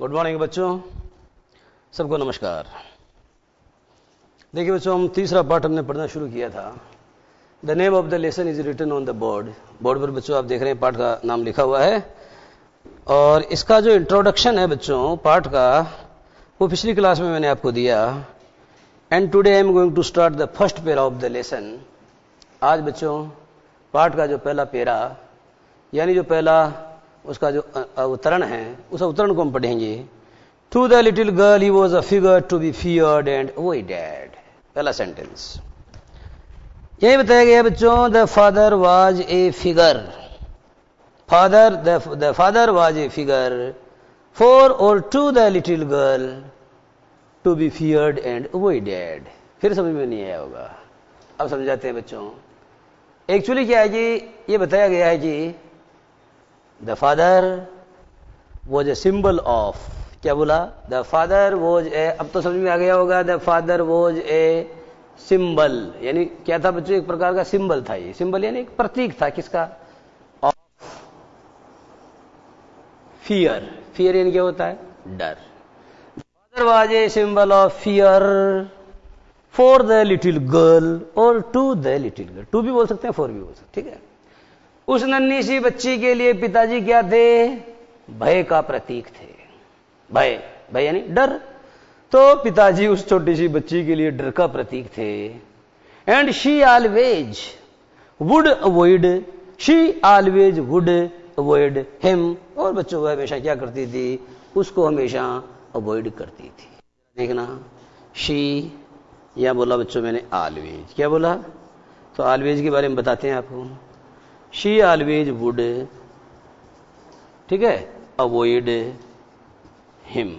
Good morning बच्चों, सबको नमस्कार। देखिए बच्चों, हम तीसरा पार्ट हमने पढ़ना शुरू किया था। The name of the lesson is written on the board. Board पर बच्चों आप देख रहे हैं पार्ट का नाम लिखा हुआ है, और इसका जो इंट्रोडक्शन है बच्चों पार्ट का, वो पिछली क्लास में मैंने आपको दिया। And today I am going to start the first para of the lesson. आज बच्चों पार्ट का जो पहला पेरा, यानी जो पहला उसका जो अवतरण है, उस अवतरण को हम पढ़ेंगे। To the little girl he was a figure to be feared and avoided. पहला सेंटेंस यही बताया गया बच्चों, the father was a figure. The father was a figure for और to the little girl to be feared and avoided. फिर समझ में नहीं आया होगा, अब समझाते हैं बच्चों। एक्चुअली क्या है जी, ये बताया गया है जी, the father was a symbol of, क्या बोला? द फादर वॉज ए, अब तो समझ में आ गया होगा, the father was a symbol, यानी क्या था बच्चों? एक प्रकार का सिंबल था। ये सिंबल यानी एक प्रतीक था, किसका? Of fear. फियर यानी क्या होता है? डर। Father was a symbol of fear for the little girl और to the little girl. To भी बोल सकते हैं, फॉर भी बोल सकते हैं, ठीक है। उस नन्ही सी बच्ची के लिए पिताजी क्या थे? भय का प्रतीक थे। भय, भय यानी डर। तो पिताजी उस छोटी सी बच्ची के लिए डर का प्रतीक थे। And she always would avoid, she always would avoid him. और बच्चों वह हमेशा क्या करती थी? उसको हमेशा अवॉइड करती थी। देखना, शी या बोला बच्चों मैंने ऑलवेज, क्या बोला? तो ऑलवेज के बारे में बताते हैं आपको। शी ऑलवेज वुड, ठीक है, अवॉइड हिम।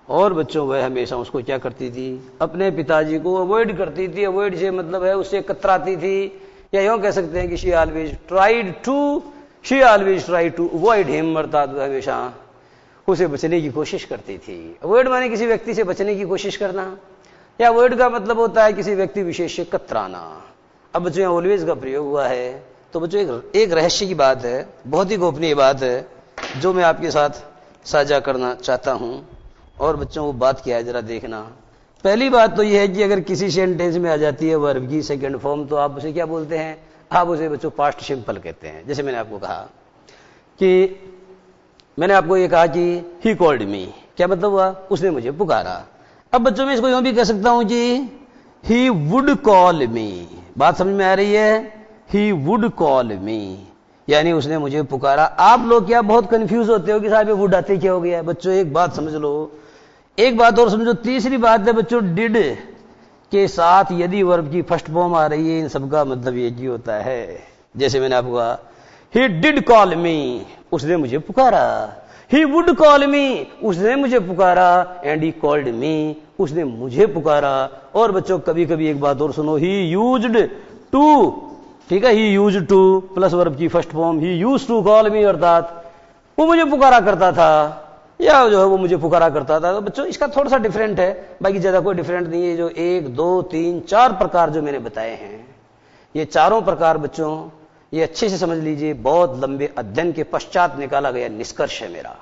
और बच्चों वह हमेशा उसको क्या करती थी? अपने पिताजी को अवॉइड करती थी। अवॉइड से मतलब है उससे कतराती थी, या यूं कह सकते हैं कि she always tried to avoid him, अर्थात वह हमेशा उसे बचने की कोशिश करती थी। अवॉइड माने किसी व्यक्ति से बचने की कोशिश करना, या अवॉइड का मतलब होता है किसी व्यक्ति विशेष से कतराना। अब बच्चों यहाँ ऑलवेज का प्रयोग हुआ है, तो बच्चों एक रहस्य की बात है, बहुत ही गोपनीय बात है, जो मैं आपके साथ साझा करना चाहता हूं। और बच्चों वो बात क्या है जरा देखना। पहली बात तो यह है कि अगर किसी सेंटेंस में आ जाती है वर्ब की सेकंड फॉर्म, तो आप उसे क्या बोलते हैं? आप उसे बच्चों पास्ट सिंपल कहते हैं। जैसे मैंने आपको कहा कि मैंने आपको ये कहा कि ही कॉल्ड मी, क्या मतलब हुआ? उसने मुझे पुकारा। अब बच्चों मैं इसको यूं भी कह सकता हूं कि ही वुड कॉल मी। बात समझ में आ रही है? ही वुड कॉल मी, यानी उसने मुझे पुकारा। आप लोग क्या बहुत कंफ्यूज होते हो कि साहब ये वुड आते क्या हो गया? बच्चों एक बात समझ लो, एक बात और समझो। तीसरी बात है बच्चों, डिड के साथ यदि वर्ब की फर्स्ट फॉर्म आ रही है, इन सबका मतलब एक ही होता है। जैसे मैंने आपको कहा ही डिड कॉल मी, उसने मुझे पुकारा। ही वुड कॉल मी, उसने मुझे पुकारा। एंड ही कॉल्ड मी, उसने मुझे पुकारा। और बच्चों कभी कभी एक बात और सुनो, ही यूज्ड टू, ठीक है, he use to plus verb की first form, he use to call me, अर्थात वो मुझे पुकारा करता था, या जो है वो मुझे पुकारा करता था। तो बच्चों इसका थोड़ा सा डिफरेंट है, बाकी ज्यादा कोई डिफरेंट नहीं है। जो 1, 2, 3, 4 प्रकार जो मैंने बताए हैं, ये चारों प्रकार बच्चों ये अच्छे से समझ लीजिए। बहुत लंबे अध्ययन के पश्चात निकाला गया निष्कर्ष है मेरा,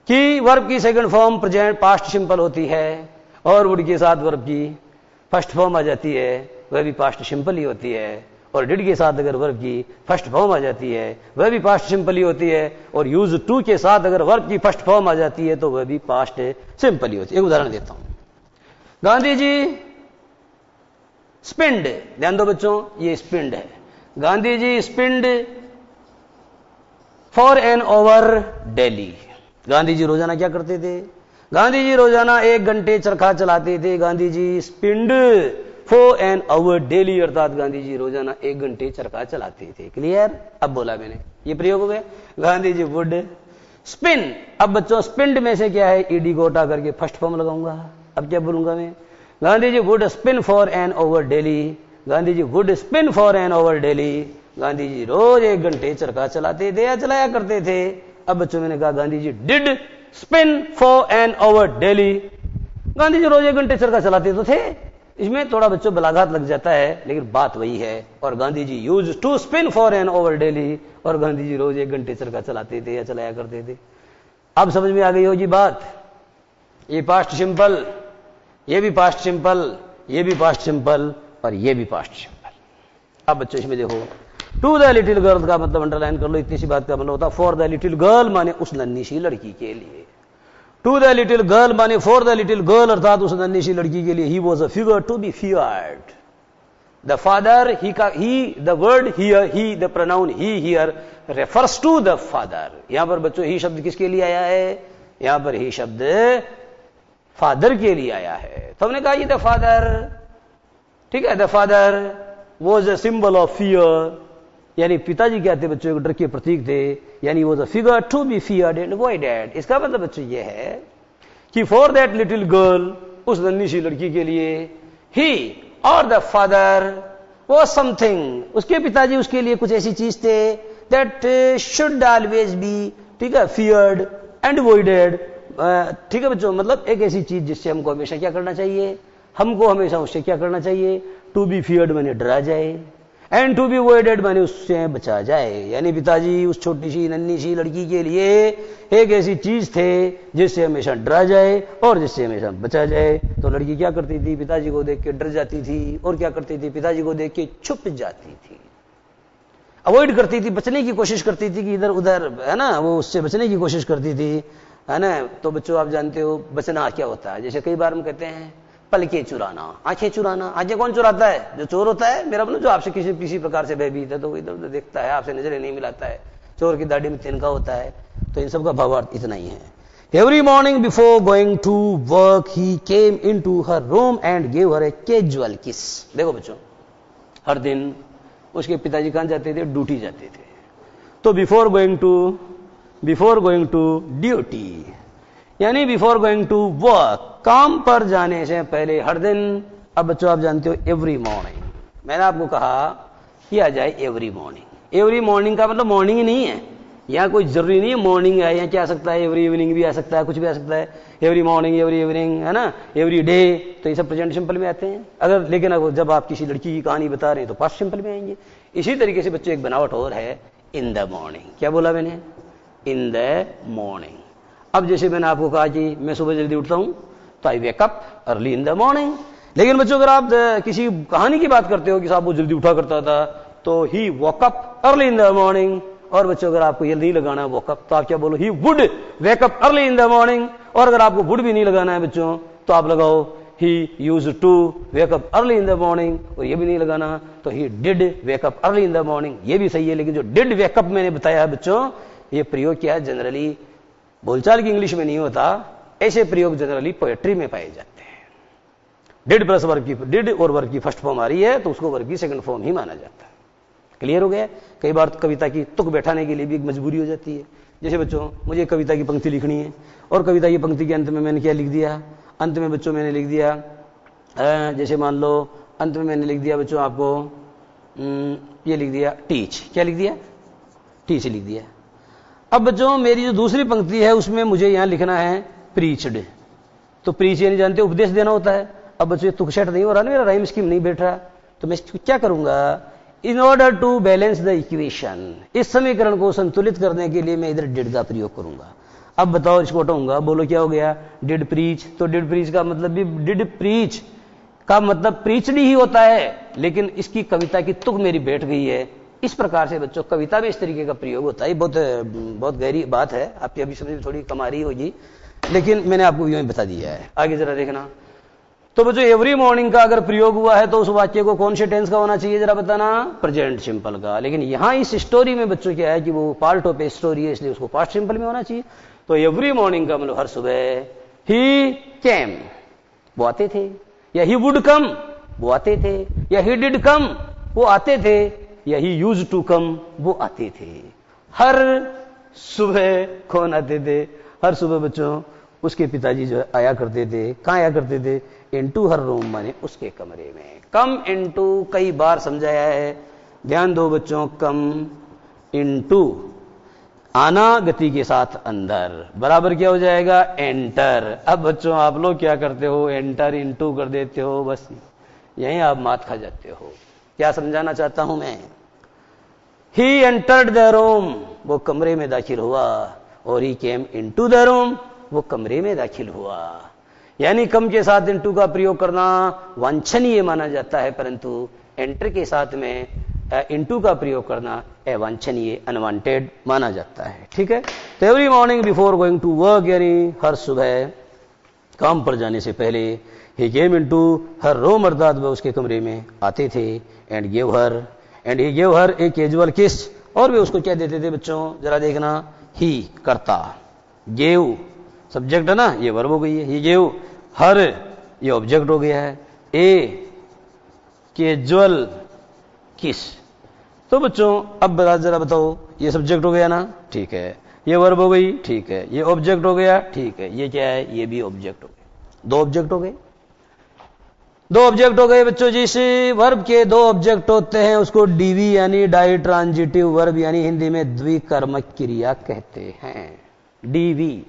कि वर्ब की second form present past simple होती है, और वुड के साथ वर्ब की फर्स्ट फॉर्म आ जाती है, वह भी पास्ट सिंपल ही होती है। और डिड के साथ अगर वर्ब की फर्स्ट फॉर्म आ जाती है, वह भी पास्ट सिंपल ही होती है। और यूज टू के साथ अगर वर्ब की फर्स्ट फॉर्म आ जाती है, तो वह भी पास्ट सिंपल ही होती है। एक उदाहरण देता हूं, गांधी जी स्पिंड, ध्यान दो बच्चों, ये स्पिंड है। Gandhi ji spinned for an hour daily. Gandhi ji रोजाना क्या करते थे? गांधी जी रोजाना 1 घंटे चरखा चलाते थे। Gandhi ji spinned for an hour daily, अर्थात गांधी जी रोजाना 1 घंटे चरखा चलाते थे। क्लियर? अब बोला मैंने, ये प्रयोग हो गया। Gandhi ji would spin. अब बच्चों स्पिंड में से क्या है? ईडी को हटा करके फर्स्ट फॉर्म लगाऊंगा। अब क्या बोलूंगा मैं? Gandhi ji would spin for an hour daily. Gandhi ji would spin for an hour daily. Gandhi ji रोज 1 घंटे चरखा चलाते थे या चलाया करते थे। अब बच्चों मैंने कहा Gandhi ji did spin for an hour daily. Gandhi ji रोज 1 घंटे चरखा चलाते तो थे। इसमें थोड़ा बच्चों बलाघात लग जाता है, लेकिन बात वही है। और Gandhi ji used to spin for an hour daily, और गांधी जी रोज 1 घंटे चरखा चलाते थे या चलाया करते थे। अब समझ में आ गई होगी बात। ये पास्ट सिंपल, ये भी पास्ट सिंपल, ये भी पास्ट सिंपल और ये भी पास्ट सिंपल। अब बच्चों इसमें देखो, टू द लिटिल गर्ल का मतलब अंडरलाइन कर लो, इतनी सी बात का मतलब होता फॉर द लिटिल गर्ल माने उस नन्ही सी लड़की के लिए। टू द लिटिल गर्ल माने फॉर द लिटिल गर्ल अर्थात उस नन्ही सी लड़की के लिए। He was a figure to be feared. The father, he, the word here, he, the pronoun he here refers to the father. यहां पर बच्चों ही शब्द किसके लिए आया है? यहां पर ही शब्द फादर के लिए आया है। तो हमने कहा ये द फादर, ठीक है, the father was a symbol of fear, यानी पिताजी क्या थे बच्चों? डर के प्रतीक थे, यानी was a figure to be feared and avoided. इसका मतलब बच्चों ये है कि फॉर दैट लिटिल गर्ल, उस नन्ही सी लड़की के लिए, ही और द फादर वो समथिंग, उसके पिताजी उसके लिए कुछ ऐसी चीज थे दैट शुड ऑलवेज बी, ठीक है, फियर्ड एंड अवॉइडेड, ठीक है बच्चों, मतलब एक ऐसी चीज जिससे हमको हमेशा क्या करना चाहिए? हमको हमेशा उससे क्या करना चाहिए? टू बी फियर्ड माने डरा जाए, एंड टू बी अवॉइडेड माने उससे बचा जाए। यानी पिताजी उस छोटी सी नन्ही सी लड़की के लिए एक ऐसी चीज थे जिससे हमेशा डरा जाए और जिससे हमेशा बचा जाए। तो लड़की क्या करती थी? पिताजी को देख के डर जाती थी, और क्या करती थी? पिताजी को देख के छुप जाती थी, अवॉइड करती थी, बचने की कोशिश करती थी कि इधर उधर, है ना, वो उससे बचने की कोशिश करती थी, है ना। तो बच्चों आप जानते हो बचना क्या होता है? जैसे कई बार हम कहते हैं पलके चुराना, आंखें चुराना। आंखें कौन चुराता है? जो चोर होता है, मेरा मतलब जो आपसे किसी प्रकार से भयभीत है, तो इधर उधर देखता है, आपसे नजरें नहीं मिलाता है, चोर की दाढ़ी में तिनका होता है। तो इन सब का भावार्थ इतना ही है। Every morning before going to work he came into her room and gave her a casual kiss. देखो बच्चों, हर दिन उसके पिताजी कहां जाते थे? ड्यूटी जाते थे। तो बिफोर गोइंग टू ड्यूटी, यानी बिफोर गोइंग टू वर्क, काम पर जाने से पहले हर दिन। अब बच्चों आप जानते हो एवरी मॉर्निंग, मैंने आपको कहा कि आ जाए एवरी मॉर्निंग। एवरी मॉर्निंग का मतलब मॉर्निंग ही नहीं है, यहां कोई जरूरी नहीं है मॉर्निंग है, यहाँ क्या आ सकता है? एवरी इवनिंग भी आ सकता है, कुछ भी आ सकता है। एवरी मॉर्निंग, एवरी इवनिंग, है ना, एवरी डे, तो ये सब प्रेजेंट सिंपल में आते हैं। अगर लेकिन अगर जब आप किसी लड़की की कहानी बता रहे हैं तो पास्ट सिंपल में आएंगे। इसी तरीके से बच्चों एक बनावट और है, इन द मॉर्निंग। क्या बोला मैंने? इन द मॉर्निंग। अब जैसे मैंने आपको कहा कि मैं सुबह जल्दी उठता हूं तो I wake up early in the morning. लेकिन बच्चों अगर आप किसी कहानी की बात करते हो कि साहब वो जल्दी उठा करता था, तो he woke up early in the morning. और बच्चों अगर आपको ये नहीं लगाना है वॉक अप, तो आप क्या बोलो? He would wake up early in the morning. और अगर आपको वुड भी नहीं लगाना है बच्चों, तो आप लगाओ he used to wake up early in the morning. और ये भी नहीं लगाना तो he did wake up early in the morning, ये भी सही है। लेकिन जो डिड वेक अप मैंने बताया है बच्चों, ये प्रयोग क्या है? जनरली बोलचाल की इंग्लिश में नहीं होता, ऐसे प्रयोग जनरली पोएट्री में पाए जाते हैं। डिड प्लस वर्ब की, डिड और वर्ब की फर्स्ट फॉर्म आ रही है तो उसको वर्ब की सेकंड फॉर्म ही माना जाता है। क्लियर हो गया? कई बार कविता की तुक बैठाने के लिए भी एक मजबूरी हो जाती है। जैसे बच्चों मुझे कविता की पंक्ति लिखनी है, और कविता की पंक्ति के अंत में मैंने क्या लिख दिया? अंत में बच्चों मैंने लिख दिया, जैसे मान लो अंत में मैंने लिख दिया बच्चों आपको ये लिख दिया टीच। क्या लिख दिया? टीच लिख दिया। अब बच्चों मेरी जो दूसरी पंक्ति है उसमें मुझे यहां लिखना है प्रीच्ड। तो प्रीच यानी जानते हो उपदेश देना होता है। अब बच्चों ये तुक सेट नहीं हो रहा ना, मेरा राइम स्कीम नहीं बैठ रहा, तो मैं क्या करूंगा? In order to balance the equation, इस समीकरण को संतुलित करने के लिए मैं इधर डिड का प्रयोग करूंगा। अब बताओ इसको हटाऊंगा, बोलो क्या हो गया? Did preach. तो डिड प्रीच का मतलब भी, डिड प्रीच का मतलब प्रीचड ही होता है, लेकिन इसकी कविता की तुक मेरी बैठ गई है। इस प्रकार से बच्चों कविता में इस तरीके का प्रयोग होता है। बहुत गहरी बात है, आपकी अभी समझ में थोड़ी कम आ रही होगी, लेकिन मैंने आपको यूं ही बता दिया है। आगे जरा देखना। तो बच्चों एवरी मॉर्निंग का अगर प्रयोग हुआ है तो उस वाक्य को कौन से टेंस का होना चाहिए? जरा बताना। प्रेजेंट सिंपल का। लेकिन यहां इस स्टोरी में बच्चों क्या है कि वो पार्ट ऑफ ए स्टोरी है, इसलिए उसको पास्ट सिंपल में होना चाहिए। तो एवरी मॉर्निंग का मतलब हर सुबह, ही केम वो आते थे, या ही वुड कम वो आते थे, या ही डिड कम वो आते थे, या ही यूज्ड टू कम वो आते थे। हर सुबह कौन आते थे? हर सुबह बच्चों उसके पिताजी जो आया करते थे। कहां आया करते थे? इनटू हर रूम माने उसके कमरे में। कम इनटू कई बार समझाया है, ध्यान दो बच्चों। कम इनटू आना गति के साथ अंदर, बराबर क्या हो जाएगा? एंटर। अब बच्चों आप लोग क्या करते हो? एंटर इनटू कर देते हो, बस यहीं आप मात खा जाते हो। क्या समझाना चाहता हूं मैं? ही एंटर्ड द रूम, वो कमरे में दाखिल हुआ। और ही केम इनटू द रूम, वो कमरे में दाखिल हुआ। यानी कम के साथ इनटू का प्रयोग करना वांछनीय माना जाता है, परंतु एंटर के साथ में इनटू का प्रयोग करना अवांछनीय, अनवांटेड माना जाता है। ठीक है, तो every morning before going to work, यानी हर सुबह काम पर जाने से पहले, ही केम इनटू हर रूम, अर्थात वह उसके कमरे में आते थे, and he gave her a casual किस, और वे उसको क्या देते थे बच्चों, जरा देखना, ही करता, गेव सब्जेक्ट है ना, ये वर्ब हो गई है, ही गेव हर ये ऑब्जेक्ट हो गया है, ए कैजुअल किस। तो बच्चों अब जरा बताओ, ये सब्जेक्ट हो गया ना, ठीक है, ये वर्ब हो गई, ठीक है, ये ऑब्जेक्ट हो गया, ठीक है, ये क्या है, ये भी ऑब्जेक्ट हो गया, दो ऑब्जेक्ट हो गए, दो ऑब्जेक्ट हो गए बच्चों। जिस वर्ब के दो ऑब्जेक्ट होते हैं उसको डीवी यानी डाई ट्रांजिटिव वर्ब यानी हिंदी में द्विकर्मक क्रिया कहते हैं। डीवी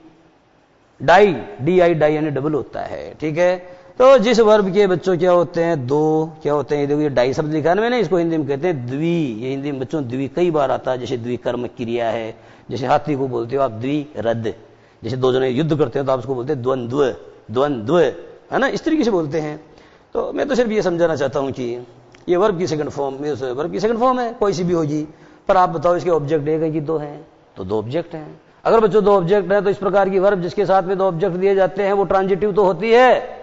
डाई, डी आई डाई यानी डबल होता है। ठीक है, तो जिस वर्ब के बच्चों क्या होते हैं, दो क्या होते हैं, देखो ये डाई शब्द लिखा है मैंने, इसको हिंदी में कहते हैं द्वि। ये हिंदी में बच्चों द्वि कई बार आता है, जैसे द्विकर्मक क्रिया है, जैसे हाथी को बोलते हो आप द्विरद, जैसे दो जने युद्ध करते हैं तो आप उसको बोलते हैं द्वंद्व, द्वंद्व, है ना, इस तरीके से बोलते हैं। तो मैं तो सिर्फ ये समझाना चाहता हूं कि ये वर्ब की सेकंड फॉर्म, वर्ब की सेकंड फॉर्म है, कोई सी भी होगी, पर आप बताओ इसके ऑब्जेक्ट एक है कि दो हैं, तो दो ऑब्जेक्ट हैं। अगर बच्चों दो ऑब्जेक्ट है तो इस प्रकार की वर्ब जिसके साथ में दो ऑब्जेक्ट दिए जाते हैं वो ट्रांजिटिव तो होती है,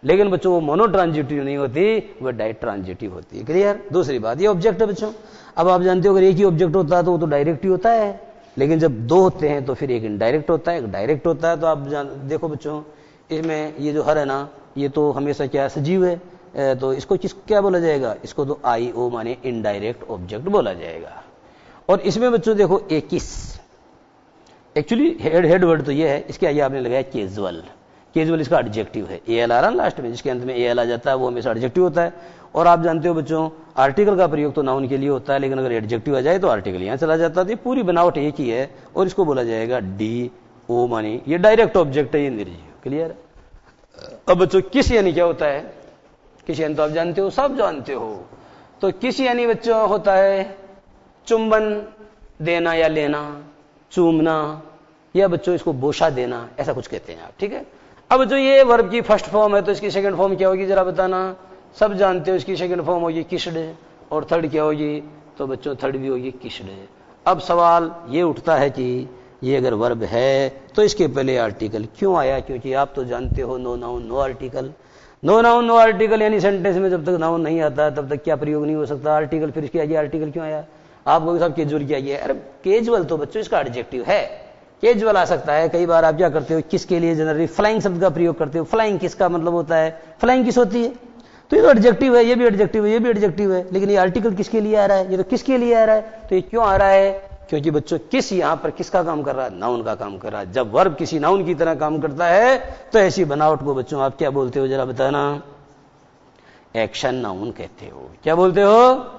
लेकिन बच्चों वो मोनो ट्रांजिटिव नहीं होती, वो डायरेक्ट ट्रांजिटिव होती है। क्लियर। दूसरी बात, ये ऑब्जेक्ट है बच्चों। अब आप जानते हो अगर एक ही ऑब्जेक्ट होता है तो वो तो डायरेक्ट ही होता है, लेकिन जब दो होते हैं तो फिर एक इनडायरेक्ट होता है, एक डायरेक्ट होता है। तो आप देखो बच्चों, इसमें ये जो हर है ना, ये तो हमेशा क्या सजीव है, तो इसको किस क्या बोला जाएगा, इसको तो आई ओ माने इनडायरेक्ट ऑब्जेक्ट बोला जाएगा। और इसमें बच्चों देखो एकिस, एक्चुअली हेड वर्ड तो ये है, इसके आगे आपने लगाया कैजुअल। कैजुअल इसका एडजेक्टिव है, एल आ रहा लास्ट में, जिसके अंत में एल आ जाता है वो हमेशा एडजेक्टिव होता है। और आप जानते हो बच्चों आर्टिकल का प्रयोग तो नाउन के लिए होता है, लेकिन अगर एडजेक्टिव आ जाए तो आर्टिकल यहां चला जाता है। तो पूरी बनावट एक ही है और इसको बोला जाएगा डी ओ मानी ये डायरेक्ट ऑब्जेक्ट है, ये निर्जीव। क्लियर। अब बच्चों किस यानी क्या होता है, किस यानी तो आप जानते हो, सब जानते हो। तो किस यानी बच्चों होता है चुंबन देना या लेना, चूमना, या बच्चों इसको बोशा देना, ऐसा कुछ कहते हैं आप। ठीक है। अब जो ये वर्ब की फर्स्ट फॉर्म है तो इसकी सेकंड फॉर्म क्या होगी जरा बताना। सब जानते हो इसकी सेकंड फॉर्म होगी किस्ड, और थर्ड क्या होगी, तो बच्चों थर्ड भी होगी किस्ड। अब सवाल ये उठता है कि ये अगर वर्ब है तो इसके पहले आर्टिकल क्यों आया, क्योंकि आप तो जानते हो no noun no article. No noun no article यानी सेंटेंस में जब तक नाउन नहीं आता तब तक क्या प्रयोग नहीं हो सकता आर्टिकल। फिर इसके आगे आर्टिकल क्यों आया, आपको सब कैजुअल किया गया। अरे कैजुअल तो बच्चों इसका एडजेक्टिव है, कैजुअल आ सकता है। कई बार आप क्या करते हो, किसके लिए जनरली फ्लाइंग शब्द का प्रयोग करते हो। फ्लाइंग किसका मतलब होता है, फ्लाइंग किस होती है, तो ये तो एडजेक्टिव है, ये भी एडजेक्टिव है, ये भी एडजेक्टिव है। लेकिन ये आर्टिकल किसके लिए आ रहा है, ये तो किसके लिए आ रहा है। तो ये क्यों आ रहा है, क्योंकि बच्चों किस यहां पर किसका काम कर रहा है, नाउन का काम कर रहा है। जब वर्ब किसी नाउन की तरह काम करता है तो ऐसी बनावट को बच्चों आप क्या बोलते हो जरा बताना, एक्शन नाउन कहते हो। क्या बोलते हो,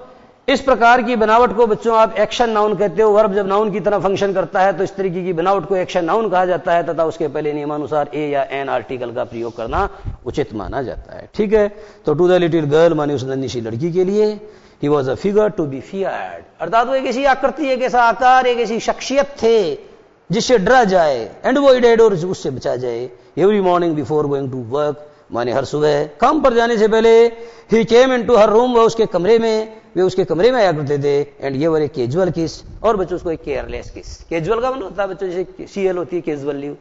इस प्रकार की बनावट को बच्चों आप एक्शन नाउन कहते हो। वर्ब जब नाउन की तरह फंक्शन करता है तो इस तरीके की बनावट को एक्शन नाउन कहा जाता है, तथा उसके पहले नियमानुसार ए या एन आर्टिकल का प्रयोग करना उचित माना जाता है। ठीक है। तो टू द लिटिल गर्ल माने उस नन्ही सी लड़की के लिए, he was a figure to be feared, अर्थात वो एक ऐसी आकृति, एक ऐसा आकार, एक ऐसी शख्सियत थे जिससे डरा जाए, एंड अवॉइडेड और उससे बचा जाए। Every morning before going to work माने हर सुबह काम पर जाने से पहले, ही केम इनटू हर रूम, वह उसके कमरे में, वे उसके कमरे में आया करते थे। एंड ये वर ए कैजुअल किस, और बच्चों उसको एक केयरलेस किस। कैजुअल का मतलब होता है बच्चों जैसे सीएल होती है कैजुअल लीव,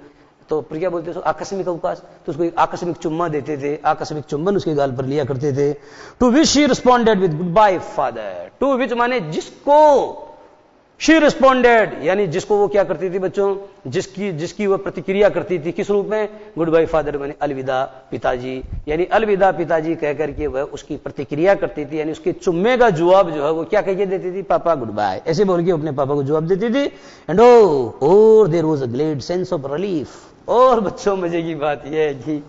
तो फिर क्या बोलते हैं आकस्मिक अवकाश, तो उसको एक आकस्मिक चुम्मा देते थे, आकस्मिक चुम्बन उसके गाल पर लिया करते थे। To which she responded with goodbye father, to which माने जिसको, शी रिस्पॉन्डेड यानी जिसको वो क्या करती थी बच्चों, जिसकी वो प्रतिक्रिया करती थी, किस रूप में, गुड बाय फादर माने अलविदा पिताजी, यानी अलविदा पिताजी कह करके वह उसकी प्रतिक्रिया करती थी, यानी उसके चुम्मे का जवाब जो है वो क्या कह के देती थी, पापा गुड बाय, ऐसे बोल के अपने पापा को जवाब देती थी। एंड और there was a great sense of relief, और बच्चों मजे की बात यह है कि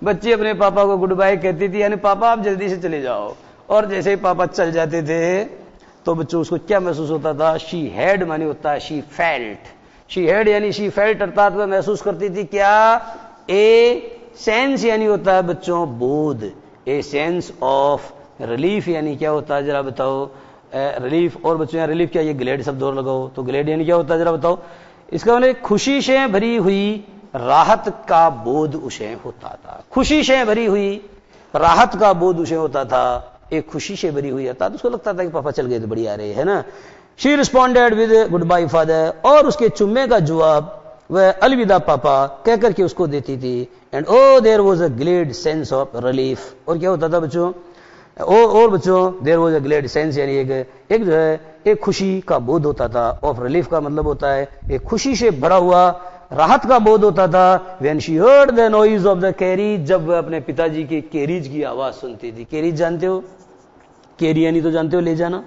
बच्चे अपने पापा को गुड बाय कहती थी, यानी पापा आप जल्दी से चले जाओ, और जैसे ही पापा चल जाते थे तो बच्चों उसको क्या महसूस होता था, शी हैड माने होता है शी फेल्ट, शी हैड यानी शी फेल्ट, अर्थात वह महसूस करती थी क्या, ए सेंस यानी होता है बच्चों बोध, ए सेंस ऑफ रिलीफ यानी क्या होता है जरा बताओ, रिलीफ। और बच्चों यहाँ रिलीफ क्या, ये ग्लेड शब्द और लगाओ, तो ग्लेड यानी क्या होता है जरा बताओ, इसका मतलब खुशी से भरी हुई राहत का बोध उसे होता था। खुशी से भरी हुई राहत का बोध उसे होता था, एक खुशी से भरी हुई अर्थात उसको लगता था कि पापा चल गए तो बढ़िया रहे, है ना। She responded with goodbye father, और उसके चुम्मे का जवाब वह अलविदा पापा कहकर के उसको देती थी। And oh there was a glad sense of relief, और क्या होता था बच्चों, और बच्चों there was a glad sense, यानी एक जो है एक खुशी का बोध होता था। ऑफ रिलीफ का मतलब होता है एक खुशी से भरा हुआ राहत का बोध होता था। When she heard the noise of the carries, जब वह अपने पिताजी के कैरीज की आवाज सुनती थी। कैरीज जानते हो, कैरी यानी तो जानते हो ले जाना,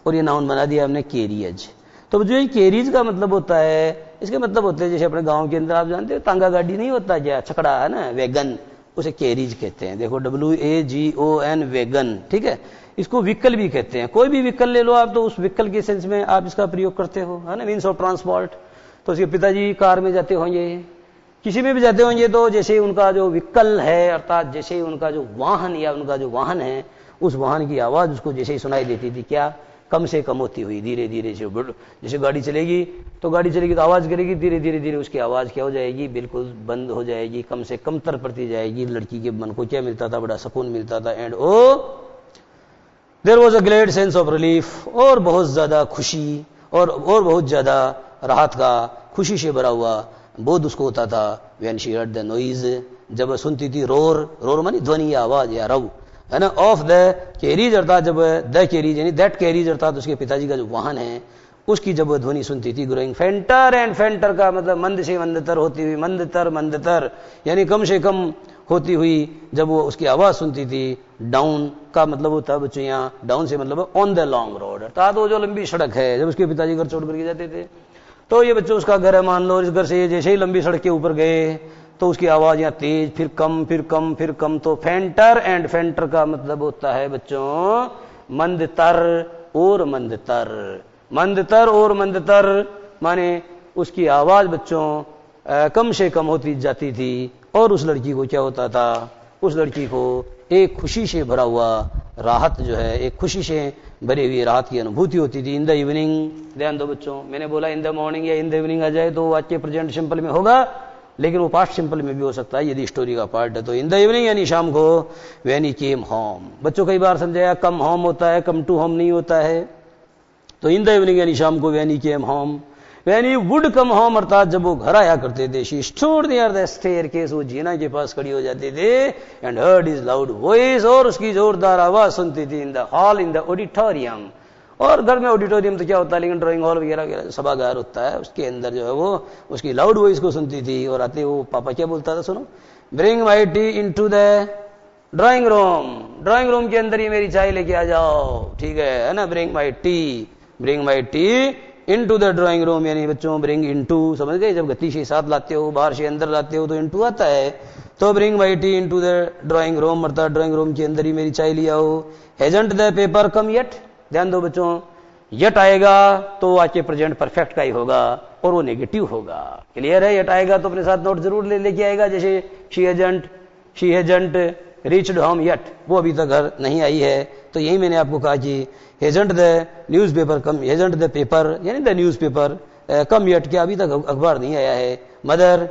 और ये नाउन बना दिया हमने कैरियज। तो जो ये कैरीज का मतलब होता है, इसके मतलब होते हैं जैसे अपने गांव के अंदर आप जानते हो तांगा गाड़ी नहीं होता क्या, छकड़ा है ना, वैगन, उसे कैरीज कहते हैं। देखो WAGON वैगन, ठीक है। इसको व्हीकल भी कहते हैं। कोई भी व्हीकल ले लो आप तो उस व्हीकल के सेंस में आप इसका प्रयोग करते हो, है ना, मीन्स ऑफ ट्रांसपोर्ट। तो उसके पिताजी कार में जाते होंगे, किसी में भी जाते होंगे, तो जैसे उनका जो व्हीकल है अर्थात जैसे उनका जो वाहन या उनका जो वाहन है, उस वाहन की आवाज उसको जैसे ही सुनाई देती थी, क्या कम से कम होती हुई, धीरे धीरे से। जैसे गाड़ी चलेगी तो आवाज करेगी, धीरे धीरे धीरे उसकी आवाज क्या हो जाएगी, बिल्कुल बंद हो जाएगी, कम से कम तर पड़ती जाएगी। लड़की के मन को क्या मिलता था, बड़ा सुकून मिलता था। And oh there was a great sense of relief, और बहुत ज्यादा खुशी और बहुत ज्यादा राहत का खुशी से भरा हुआ बोध उसको होता था। When she heard the noise, जब सुनती थी रोर मानी ध्वनि या आवाज या रव, है ना, ऑफ द कैरीज, अर्थात जब द कैरीज यानी दैट कैरीज अर्थात उसके पिताजी का जो वाहन है उसकी जब वह ध्वनि सुनती थी। ग्रोइंग फेंटर, एंड फेंटर का मतलब मंद से मंदतर होती हुई, मंदतर यानी कम से कम होती हुई जब वो उसकी आवाज सुनती थी। डाउन का मतलब होता है बच्चों, यहाँ डाउन से मतलब ऑन द लॉन्ग रोड, अर्थात वो जो लंबी सड़क है, जब उसके पिताजी घर छोड़ करके जाते थे तो ये बच्चों उसका घर है मान लो, इस घर से जैसे ही लंबी सड़क के ऊपर गए तो उसकी आवाज यहाँ तेज, फिर कम, फिर कम, फिर कम। तो फेंटर, एंड फेंटर का मतलब होता है बच्चों मंदतर और मंदतर माने उसकी आवाज बच्चों कम से कम होती जाती थी। और उस लड़की को क्या होता था, उस लड़की को एक खुशी से भरा हुआ राहत जो है, एक खुशी से भरी हुई राहत की अनुभूति होती थी। इन द इवनिंग, ध्यान दो बच्चों, मैंने बोला इन द मॉर्निंग या इन द इवनिंग आ जाए तो वाक्य प्रेजेंट सिंपल में होगा, लेकिन वो पास्ट सिंपल में भी हो सकता है यदि स्टोरी का पार्ट है। तो इन द इवनिंग यानी शाम को, व्हेन ही केम होम, बच्चों कई बार समझाया कम होम होता है, कम टू होम नहीं होता है। तो इन द इवनिंग यानी शाम को, when he came home, when he would come home अर्थात जब वो घर आया करते थे। She stood near the staircase, वो जीना के पास खड़ी हो जाती थी। And heard his loud voice, और उसकी जोरदार आवाज सुनती थी। In the hall, in the auditorium, और घर में ऑडिटोरियम तो क्या होता है, लेकिन ड्राइंग हॉल वगैरह सभागार होता है, उसके अंदर जो है वो उसकी लाउड वॉइस को सुनती थी। और आते वो पापा क्या बोलता था, सुनो, bring my T into the drawing room के अंदर ही मेरी चाय लेके आ जाओ, ठीक है ना। Bring my T into the drawing room, यानी बच्चों ब्रिंग इनटू, समझ गए, जब गति से साथ लाते हो, बाहर से अंदर लाते हो तो इनटू आता है। तो bring my T into the drawing room अर्थात ड्राइंग रूम के अंदर ही मेरी चाय ले आओ। Hasn't the paper come yet, ध्यान दो बच्चों, यट आएगा तो वाक्य प्रेजेंट परफेक्ट का ही होगा और वो नेगेटिव होगा। क्लियर है, यट आएगा तो अपने साथ नोट जरूर लेके आएगा। जैसे she hasn't reached home yet, वो अभी तक घर नहीं आई है। तो यही मैंने आपको कहा कि hasn't the newspaper come, hasn't the paper यानी द न्यूज़पेपर कम येट, क्या अभी तक अखबार नहीं आया है। मदर,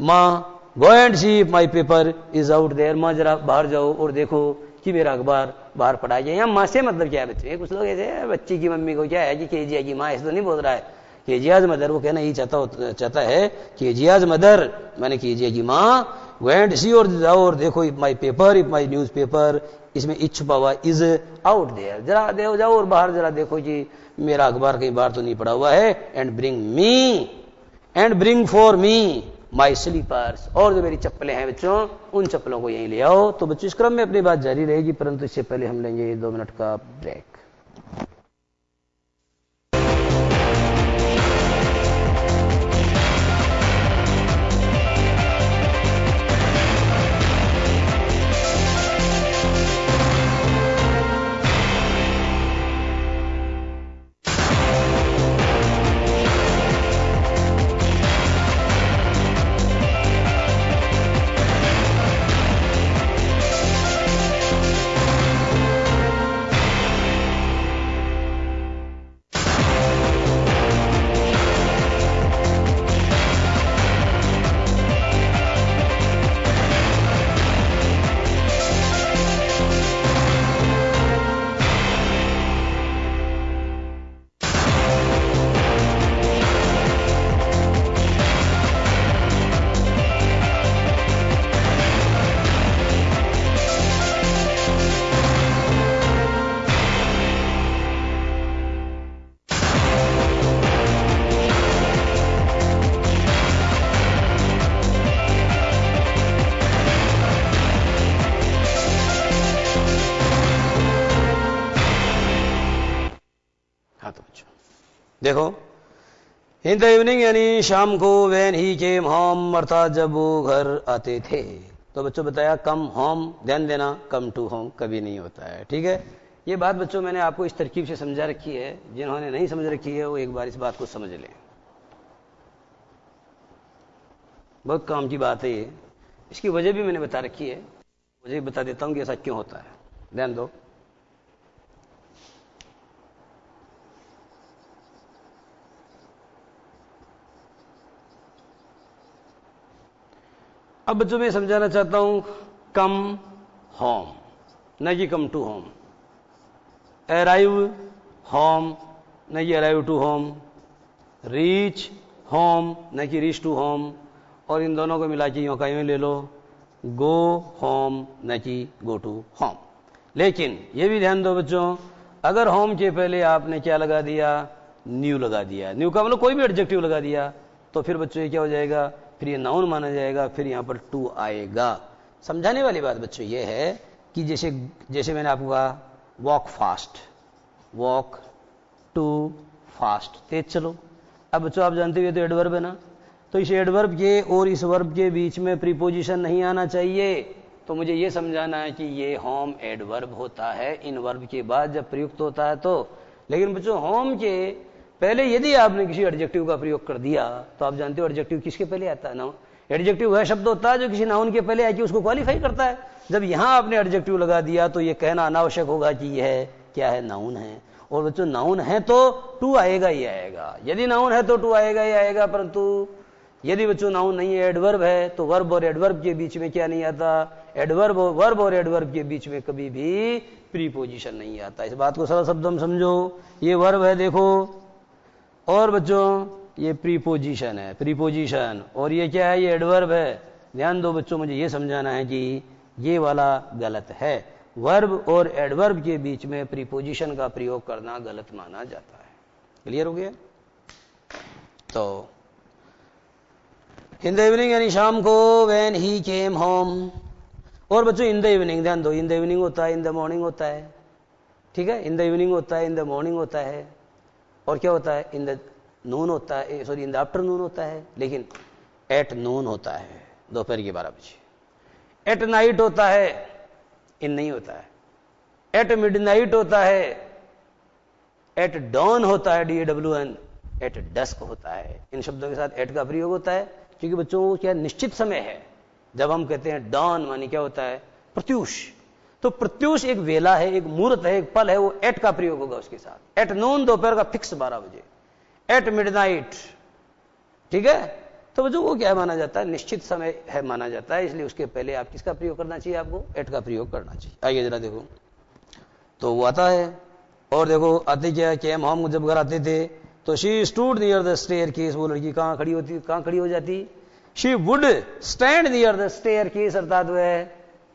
माँ, go and see if my paper is out there, माँ जरा बाहर जाओ और देखो कि मेरा अखबार बाहर पड़ा है। यहाँ माँ से मतलब क्या है बच्चे, कुछ लोग ऐसे बच्ची की मम्मी को क्या है कि केजिया की माँ, ऐसे तो नहीं बोल रहा है, केजियाज मदर, वो कहना यही चाहता है केजियाज मदर माने केजिया की माँ। गो एंड सी, और जाओ और देखो, if my paper, if my news paper, इसमें इच छुपा हुआ, इज आउट देयर, जरा देखो जाओ और बाहर जरा देखो कि मेरा अखबार कहीं बाहर तो नहीं पड़ा हुआ है। And bring for me my slippers, और जो मेरी चप्पलें हैं बच्चों, उन चप्पलों को यहीं ले आओ। तो बच्चों इस क्रम में अपनी बात जारी रहेगी, परंतु इससे पहले हम लेंगे 2 मिनट का ब्रेक। देखो, इन द इवनिंग यानी शाम को, व्हेन ही केम होम अर्थात जब वो घर आते थे। तो बच्चों बताया कम होम, ध्यान देना कम टू होम कभी नहीं होता है, ठीक है। ये बात बच्चों मैंने आपको इस तरकीब से समझा रखी है, जिन्होंने नहीं समझ रखी है वो एक बार इस बात को समझ लें, बहुत काम की बात है ये। इसकी वजह भी मैंने बता रखी है, वजह बता देता हूं कि ऐसा क्यों होता है, ध्यान दो। अब बच्चों मैं समझाना चाहता हूं कम होम, न कि come to home. Arrive home, न कि arrive to home. Reach home, न कि रीच टू होम। और इन दोनों को मिला के यूं का यूं ले लो, गो होम न कि गो टू होम। लेकिन ये भी ध्यान दो बच्चों, अगर होम के पहले आपने क्या लगा दिया, न्यू लगा दिया, न्यू का मतलब कोई भी एडजेक्टिव लगा दिया, तो फिर बच्चों ये क्या हो जाएगा, फिर ये नाउन माना जाएगा, फिर यहां पर टू आएगा। समझाने वाली बात बच्चों ये है कि जैसे मैंने आपको कहा walk fast, walk too fast, तेज चलो। अब बच्चों आप जानते हुए तो एडवर्ब है ना, तो इस एडवर्ब के और इस वर्ब के बीच में प्रीपोजिशन नहीं आना चाहिए। तो मुझे ये समझाना है कि ये होम एडवर्ब होता है इन वर्ब के बाद जब प्रयुक्त होता है तो। लेकिन बच्चों होम के पहले यदि आपने किसी एडजेक्टिव का प्रयोग कर दिया तो आप जानते हो एडजेक्टिव किसके पहले आता है, नाउन। एडजेक्टिव वह शब्द होता है जो किसी नाउन के पहले आके उसको क्वालिफाई करता है। जब यहां आपने एडजेक्टिव लगा दिया तो ये कहना अनावश्यक होगा कि यह क्या है, नाउन है। और बच्चों नाउन है तो टू आएगा ही आएगा, यदि नाउन है तो टू आएगा ही आएगा। परंतु यदि बच्चों नाउन नहीं है, एडवर्ब है, तो वर्ब और एडवर्ब के बीच में क्या नहीं आता, वर्ब और एडवर्ब के बीच में कभी भी प्रीपोजिशन नहीं आता। इस बात को सरल शब्दों में समझो, ये वर्ब है देखो, और बच्चों ये प्रीपोजिशन है, प्रीपोजिशन, और ये क्या है, ये एडवर्ब है। ध्यान दो बच्चों, मुझे ये समझाना है कि ये वाला गलत है। वर्ब और एडवर्ब के बीच में प्रीपोजिशन का प्रयोग करना गलत माना जाता है। क्लियर हो गया? तो इन द इवनिंग यानी शाम को, व्हेन ही केम होम। और बच्चों इन द इवनिंग, ध्यान दो, इन द इवनिंग होता है, इन द मॉर्निंग होता है, ठीक है। इन द इवनिंग होता है, इन द मॉर्निंग होता है, और क्या होता है, इन द नून होता है, सॉरी इन द आफ्टरनून होता है, लेकिन एट नून होता है, दोपहर के 12 बजे। एट नाइट होता है, इन नहीं होता है। एट मिडनाइट होता है, एट डॉन होता है, DAWN, एट डस्क होता है। इन शब्दों के साथ एट का प्रयोग होता है, क्योंकि बच्चों क्या निश्चित समय है। जब हम कहते हैं डॉन मानी क्या होता है, प्रत्यूष, तो प्रत्यूष एक वेला है, एक मुहूर्त है, एक पल है, वो एट का प्रयोग होगा उसके साथ। एट नून, दोपहर का फिक्स 12 बजे। एट मिडनाइट, ठीक है। तो बच्चों वो क्या माना जाता है, निश्चित समय है माना जाता है, इसलिए उसके पहले आप किसका प्रयोग करना चाहिए, आपको एट का प्रयोग करना चाहिए। आइए जरा देखो, तो वो आता है, और देखो आते क्या, केम होम जब घर आते थे तो she stood near the staircase, वो लड़की कहां खड़ी होती, कहां खड़ी हो जाती, she would stand near the staircase, अर्थात वह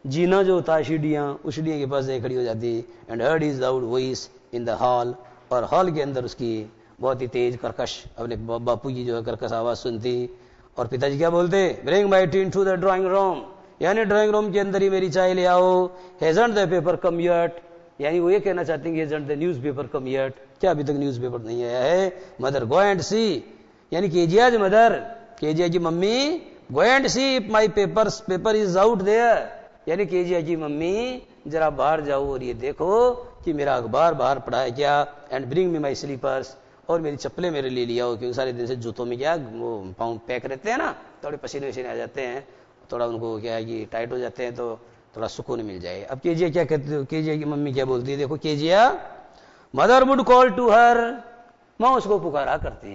जीना जो था, सीढ़ियां, उस सीढ़ियां के पास खड़ी हो जाती। And heard his loud voice in the hall, और हॉल के अंदर उसकी बहुत ही तेज कर्कश, अपने बापू की जो है कर्कश आवाज सुनती। और पिताजी क्या बोलते, bring my T into the drawing room, यानी ड्राइंग रूम के अंदर ही मेरी चाय ले आओ। Hasn't the paper come yet, यानी वो ये कहना चाहते हैं कि hasn't the news paper come yet, क्या अभी तक न्यूज पेपर नहीं आया है। मदर गो एंड सी, यानी केजियाज मदर, केजिया की मम्मी, go and see if my paper is out there, यानी केजिया की मम्मी जरा बाहर जाओ और ये देखो कि मेरा अखबार बाहर पड़ा है क्या। And bring me my slippers, और मेरी चप्पलें मेरे लिए लिया हो, क्योंकि सारे दिन से जूतों में क्या वो पाँव पैक रहते हैं ना, थोड़े पसीने वसीने आ जाते हैं, थोड़ा उनको क्या है कि टाइट हो जाते हैं, तो थोड़ा सुकून मिल जाए। अब केजिया क्या कहते हो, केजिया की मम्मी क्या बोलती है, देखो Kezia, mother would call to her, माँ उसको पुकारा करती।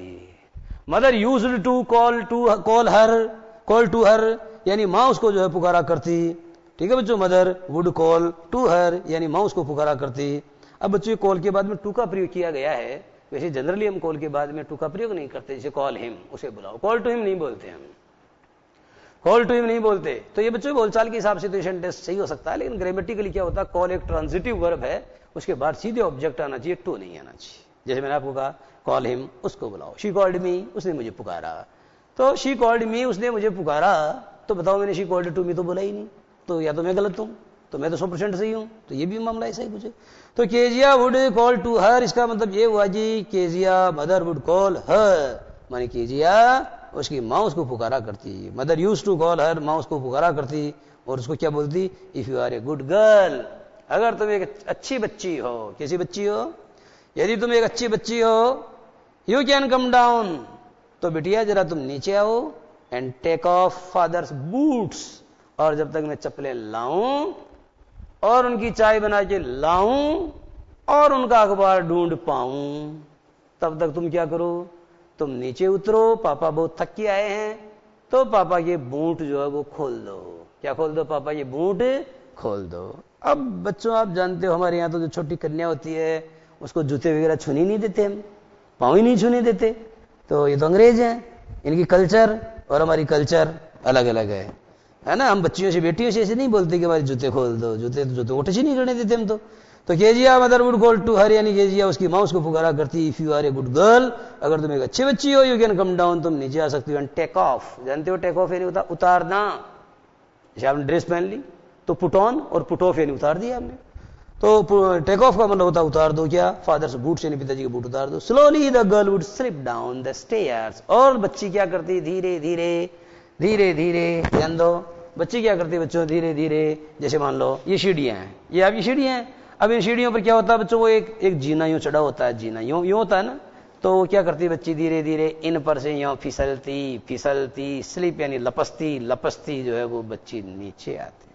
Mother used to call to her, यानी माँ उसको जो है पुकारा करती, ठीक है बच्चों। Mother would call to her, यानी माँ उसको पुकारा करती। अब बच्चों कॉल के बाद में टू का प्रयोग किया गया है, वैसे जनरली हम कॉल के बाद में टू का प्रयोग नहीं करते, जैसे कॉल हिम, उसे बुलाओ, कॉल टू हिम नहीं बोलते, हम कॉल टू हिम नहीं बोलते। तो ये बच्चों बोलचाल के हिसाब से तो सेंटेंस सही हो सकता है, लेकिन ग्रामेटिकली क्या होता है, कॉल एक ट्रांजिटिव वर्ब है, उसके बाद सीधे ऑब्जेक्ट आना चाहिए, टू नहीं आना चाहिए। जैसे मैंने आपको कहा कॉल हिम, उसको बुलाओ। शी कॉल्ड मी, उसने मुझे पुकारा, तो शी कॉल्ड मी, उसने मुझे पुकारा, तो बताओ मैंने शी कॉल्ड टू मी तो बोला ही नहीं, तो या तो मैं गलत हूं, तो मैं तो 100% सही हूं। तो ये भी मामला ऐसा ही कुछ है। तो Kezia would call to her, इसका मतलब ये हुआ जी Kezia mother would call her, माने केजिया उसकी माँ उसको पुकारा करती, mother used to call her, माँ उसको पुकारा करती और उसको क्या बोलती, if you are a good girl, अगर तुम एक अच्छी बच्ची हो। कैसी बच्ची हो? यदि तुम एक अच्छी बच्ची हो, यू कैन कम डाउन, तो बिटिया जरा तुम नीचे आओ, and take off father's boots, और जब तक मैं चप्पलें लाऊं और उनकी चाय बना के लाऊं और उनका अखबार ढूंढ पाऊं, तब तक तुम क्या करो, तुम नीचे उतरो, पापा बहुत थक के आए हैं, तो पापा के बूट जो है वो खोल दो। क्या खोल दो? पापा ये बूट खोल दो। अब बच्चों आप जानते हो हमारे यहां तो जो छोटी कन्या होती है उसको जूते वगैरह छूने नहीं देते, हम पाँव ही नहीं छूने देते। तो ये तो अंग्रेज हैं, इनकी कल्चर और हमारी कल्चर अलग अलग है ना। हम बच्चियों से बेटियों से ऐसे नहीं बोलते कि हमारे जूते खोल दो, जूते को टच ही नहीं करने देते हम तो Kezia mother would call to her, यानी केजिया उसकी माँ उसको पुकारा करती, if you are a good girl, अगर तुम एक अच्छी बच्ची हो, यू कैन कम डाउन, तुम नीचे आ सकती हो, एंड टेक ऑफ, जानते हो टेक ऑफ यानी उतारना। जैसे आपने ड्रेस पहन ली तो पुट ऑन, और पुट ऑफ यानी उतार दिया आपने, तो टेक ऑफ का मतलब होता उतार दो क्या, फादर्स बूट्स यानी पिताजी के बूट उतार दो। Slowly the girl would slip down the stairs, और बच्ची क्या करती, धीरे धीरे धीरे धीरे, ध्यान दो, बच्ची क्या करती है बच्चों, धीरे धीरे, जैसे मान लो ये सीढ़ियां हैं, ये आप ये सीढ़ियां हैं, अब इन सीढ़ियों पर क्या होता है बच्चों, वो एक जीना यूं चढ़ा होता है, जीना यूं होता है ना, तो क्या करती है बच्ची, धीरे धीरे इन पर से यूं फिसलती फिसलती, स्लिप यानी लपसती लपसती जो है वो बच्ची नीचे आती,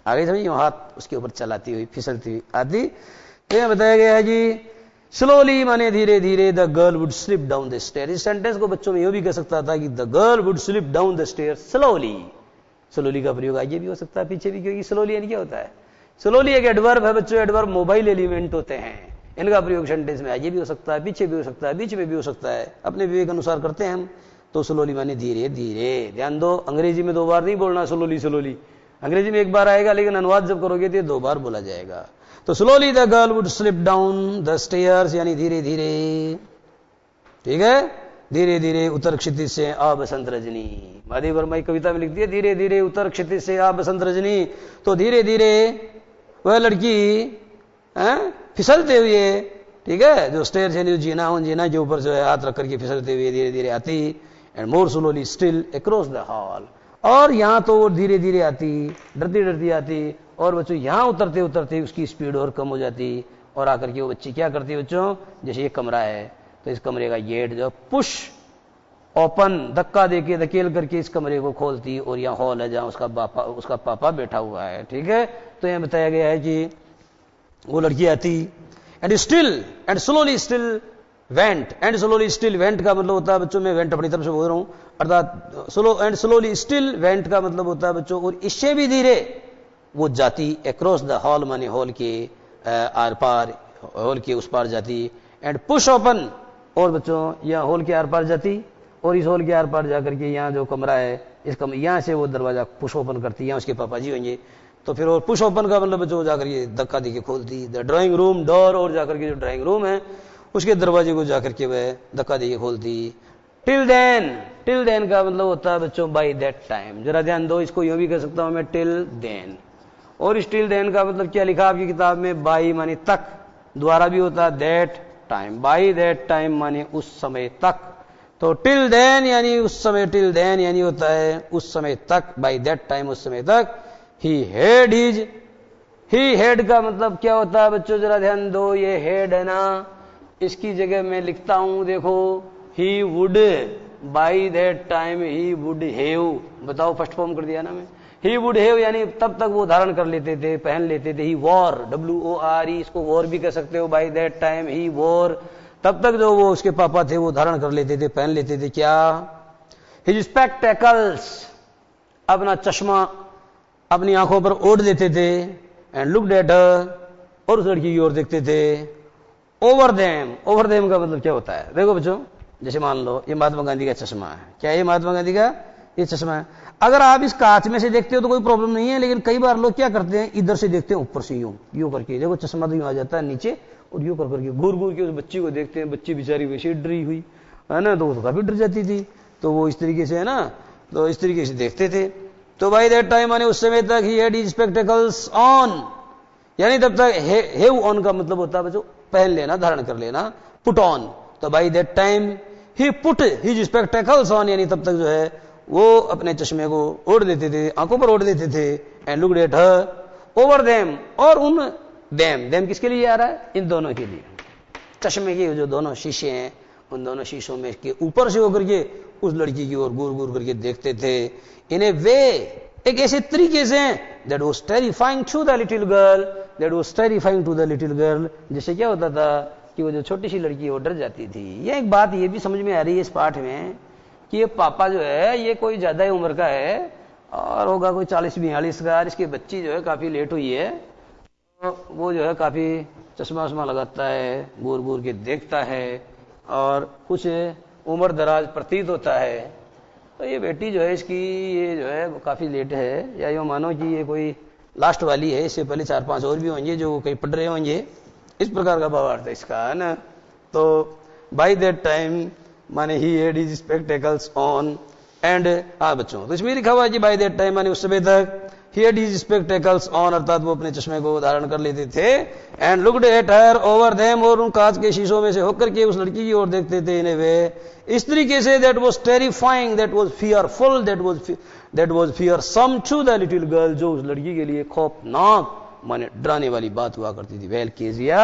आगे समझिए, हाथ उसके ऊपर चलाती हुई फिसलती हुई आती। तो बताया गया है जी स्लोली माने धीरे धीरे, the girl would slip down the stair. इस सेंटेंस को बच्चों में यू भी कह सकता था कि the girl would slip down the stair slowly. Slowly का प्रयोग आगे भी हो सकता है पीछे भी, क्योंकि स्लोली यानी क्या होता है, स्लोली एक एडवर्ब है बच्चों, एडवर्ब मोबाइल एलिमेंट होते हैं, इनका प्रयोग सेंटेंस में आगे भी हो सकता है, पीछे भी हो सकता है, बीच में भी हो सकता है, अपने विवेक अनुसार करते हैं हम। तो स्लोली माने धीरे धीरे, ध्यान दो, अंग्रेजी में 2 बार नहीं बोलना स्लोली स्लोली, अंग्रेजी में 1 बार आएगा, लेकिन अनुवाद जब करोगे तो 2 बार बोला जाएगा। तो slowly the girl would slip down the stairs यानी धीरे धीरे, ठीक है, धीरे धीरे उतर क्षितिज से आ बसंत रजनी। माधवी वर्मा एक कविता में लिखती है धीरे धीरे उतर क्षितिज से आ बसंत रजनी, तो धीरे धीरे वह लड़की फिसलते हुए, ठीक है, जो स्टेयर्स यानी जीना के ऊपर जो है हाथ रख करके फिसलते हुए धीरे धीरे आती, and more slowly still across the hall, और यहां तो वो धीरे धीरे आती, डरती डरती आती, और बच्चों यहां उतरते उतरते उसकी स्पीड और कम हो जाती, और आकर के वो बच्ची क्या करती है बच्चों, जैसे ये कमरा है तो इस कमरे का गेट जो पुश ओपन, धक्का देके धकेल करके इस कमरे को खोलती, और यहाँ हॉल है जहां उसका पापा बैठा हुआ है, ठीक है। तो यह बताया गया है कि वो लड़की आती, and slowly still went, and slowly still went का मतलब होता है बच्चों, मैं वेंट अपनी तरफ से बोल रहा हूं, अर्थात स्लोली स्टिल वेंट का मतलब होता है बच्चों, और इससे भी धीरे वो जाती, अक्रॉस द हॉल माने हॉल के आर पार, हॉल के उस पार जाती, एंड पुश ओपन, और बच्चों यहाँ हॉल के आर पार जाती, और इस हॉल के आर पार जाकर के यहाँ जो कमरा है, इस कमरे यहाँ से वो दरवाजा पुश ओपन करती, यहाँ उसके पापा जी होंगे, तो फिर और पुश ओपन का मतलब बच्चों जाकर के धक्का देके खोलती द ड्राइंग रूम डोर, और जाकर के जो ड्राइंग रूम है उसके दरवाजे को जाकर के वह धक्का देके खोलती। टिल देन का मतलब होता है बच्चों बाय दैट टाइम, जरा ध्यान दो, इसको यूं भी कह सकता हूं मैं टिल देन, और इस टिल देन का मतलब क्या लिखा आपकी किताब में, बाई माने तक, द्वारा भी होता है that time, by that time माने उस समय तक, तो टिल देन यानी उस समय, टिल देन यानी होता है उस समय तक, बाय दैट टाइम उस समय तक। ही हेड का मतलब क्या होता है बच्चों, जरा ध्यान दो, ये हेड है ना, इसकी जगह मैं लिखता हूं देखो, he would buy that time he would have, बताओ फर्स्ट फॉर्म कर दिया ना मैं, ही वुड हैव यानी तब तक वो धारण कर लेते थे, पहन लेते थे, ही वॉर, WORE, इसको वॉर भी कह सकते हो, by that time he war, तब तक जो वो उसके पापा थे वो धारण कर लेते थे, पहन लेते थे क्या, हिज स्पेक्टेकल्स, अपना चश्मा अपनी आंखों पर ओढ़ देते थे, एंड लुक्ड एट हर, और उस लड़की की ओर देखते थे, ओवर देम का मतलब क्या होता है, देखो बच्चों, जैसे मान लो ये महात्मा गांधी का चश्मा है, क्या ये महात्मा गांधी का ये चश्मा है, अगर आप इस कांच में से देखते हो तो कोई प्रॉब्लम नहीं है, लेकिन कई बार लोग क्या करते हैं, इधर से देखते हैं ऊपर से यूं करके, देखो चश्मा तो यूं आ जाता है नीचे, और यूं कर करके घूर घूर के उस बच्ची को देखते हैं, बच्ची बेचारी वैसे डरी हुई है ना, तो वो काफी डर जाती थी, तो वो इस तरीके से है ना, तो इस तरीके से देखते थे, तो बाय दैट टाइम माने उस समय तक he had his spectacles on, यानी तब तक हैव ऑन का मतलब होता है बच्चों पहन लेना, धारण कर लेना, पुट ऑन। तो by that time he put his spectacles on, यानी तब तक जो है वो अपने चश्मे को ओढ़ लेते थे, आंखों पर ओढ़ लेते थे। And looked at her over them, और उन देम किसके लिए आ रहा है? इन दोनों के लिए। चश्मे के जो दोनों शीशे हैं उन दोनों शीशों में के ऊपर से होकर के उस लड़की की ओर घूर घूर करके देखते थे। इन ए वे, एक ऐसे तरीके से that was terrifying to the little girl, that was terrifying to the little girl, जैसे क्या होता था कि वो जो छोटी सी लड़की वो डर जाती थी। ये एक बात ये भी समझ में आ रही है इस पाठ में कि ये पापा जो है ये कोई ज्यादा ही उम्र का है और होगा कोई 40-42 का, इसकी बच्ची जो है काफी लेट हुई है, तो वो जो है काफी चश्मा वश्मा लगाता है, घूर घूर के देखता है और कुछ उम्र दराज प्रतीत होता है। तो ये बेटी जो है इसकी ये जो है वो काफी लेट है, या यूं मानो कि ये कोई लास्ट वाली है, इससे पहले 4-5 और भी होंगे जो कहीं पढ़ रहे होंगे, इस प्रकार का भावार्थ है इसका, है ना। तो बाय दैट टाइम माने he had his spectacles on and, हाँ बच्चों तो इसमें लिखा हुआ है कि बाय दैट टाइम माने उस समय तक he had his spectacles on, अर्थात वो अपने चश्मे को धारण कर लेते थे। And looked at her over them, और उन कांच के शीशों में से होकर के उस लड़की की ओर देखते थे। इन्हें वे इस तरीके से that was terrifying, that was fearful, that was fearsome to the little girl, जो उस लड़की के लिए खौफनाक माने डराने वाली बात हुआ करती थी। वेल केजिया,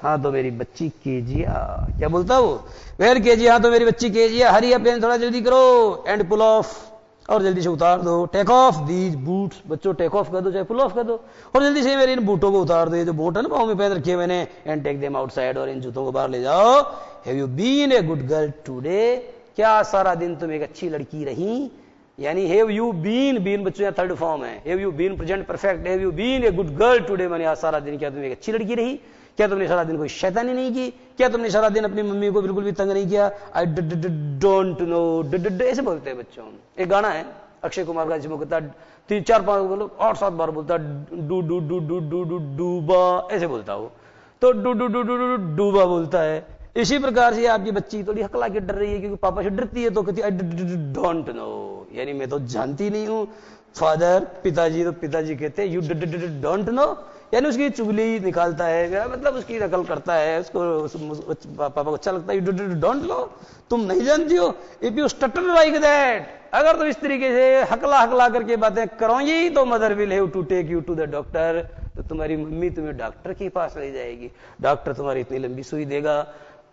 हाँ तो मेरी बच्ची केजिया, क्या बोलता वो? वेल केजिया, हाँ तो मेरी बच्ची केजिया, हरी अप, थोड़ा जल्दी करो, एंड पुल ऑफ, और जल्दी से उतार दो, टेक ऑफ दीज बूट्स, बच्चों टेक ऑफ कर दो चाहे पुल ऑफ कर दो, और जल्दी से मेरे इन बूटों को उतार दो, ये जो बूट है ना पाँव में पहन रखे मैंने, एंड टेक देम आउटसाइड, और इन जूतों को बाहर ले जाओ। Have you been a good girl today, क्या सारा दिन तुम एक अच्छी लड़की रही? यानी हैव यू बीन बच्चों यहाँ थर्ड फॉर्म है, have you been present perfect, have you been a good girl today, माने आज सारा दिन क्या तुम एक अच्छी लड़की रही? क्या तुमने सारा दिन कोई शैतानी नहीं की? क्या तुमने सारा दिन अपनी मम्मी को बिल्कुल भी तंग नहीं किया? आई डोंट नो, ऐसे बोलते हैं बच्चों। एक गाना है अक्षय कुमार का जिसमें कहता 3-4-5 बोलो 8-7 बार बोलता do do do do do do डूबा, ऐसे बोलता वो, तो do do do do do डूबा बोलता है। इसी प्रकार से आपकी बच्ची थोड़ी हकला के डर रही है क्योंकि पापा से डरती है, तो कहती आई डोंट नो, यानी मैं तो जानती नहीं हूं। फादर, पिताजी, तो पिताजी कहते हैं यू डोंट नो, यानी उसकी चुगली निकालता है, मतलब उसकी नकल करता है, उसको पापा को अच्छा लगता है, यू डोंट नो, तुम नहीं जानती हो। If you stutter like that, अगर तुम इस तरीके से हकला करके बातें करोगी तो mother will have to take you to the doctor, तो तुम्हारी मम्मी तुम्हें डॉक्टर के पास ले जाएगी, डॉक्टर तुम्हारी इतनी लंबी सुई देगा।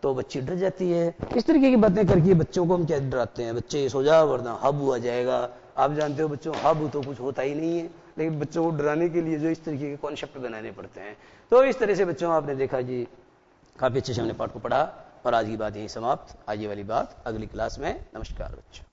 तो बच्ची डर जाती है। इस तरीके की बातें करके बच्चों को हम क्या डराते हैं? बच्चे सो जाओ वरना हाबू आ जाएगा। आप जानते हो बच्चों हाबू तो कुछ होता ही नहीं है, लेकिन बच्चों को डराने के लिए जो इस तरीके के कॉन्सेप्ट बनाने पड़ते हैं। तो इस तरह से बच्चों आपने देखा जी काफी अच्छे से हमने पाठ को पढ़ा, और आज की बात यही समाप्त। आज ये वाली बात अगली क्लास में। नमस्कार बच्चों।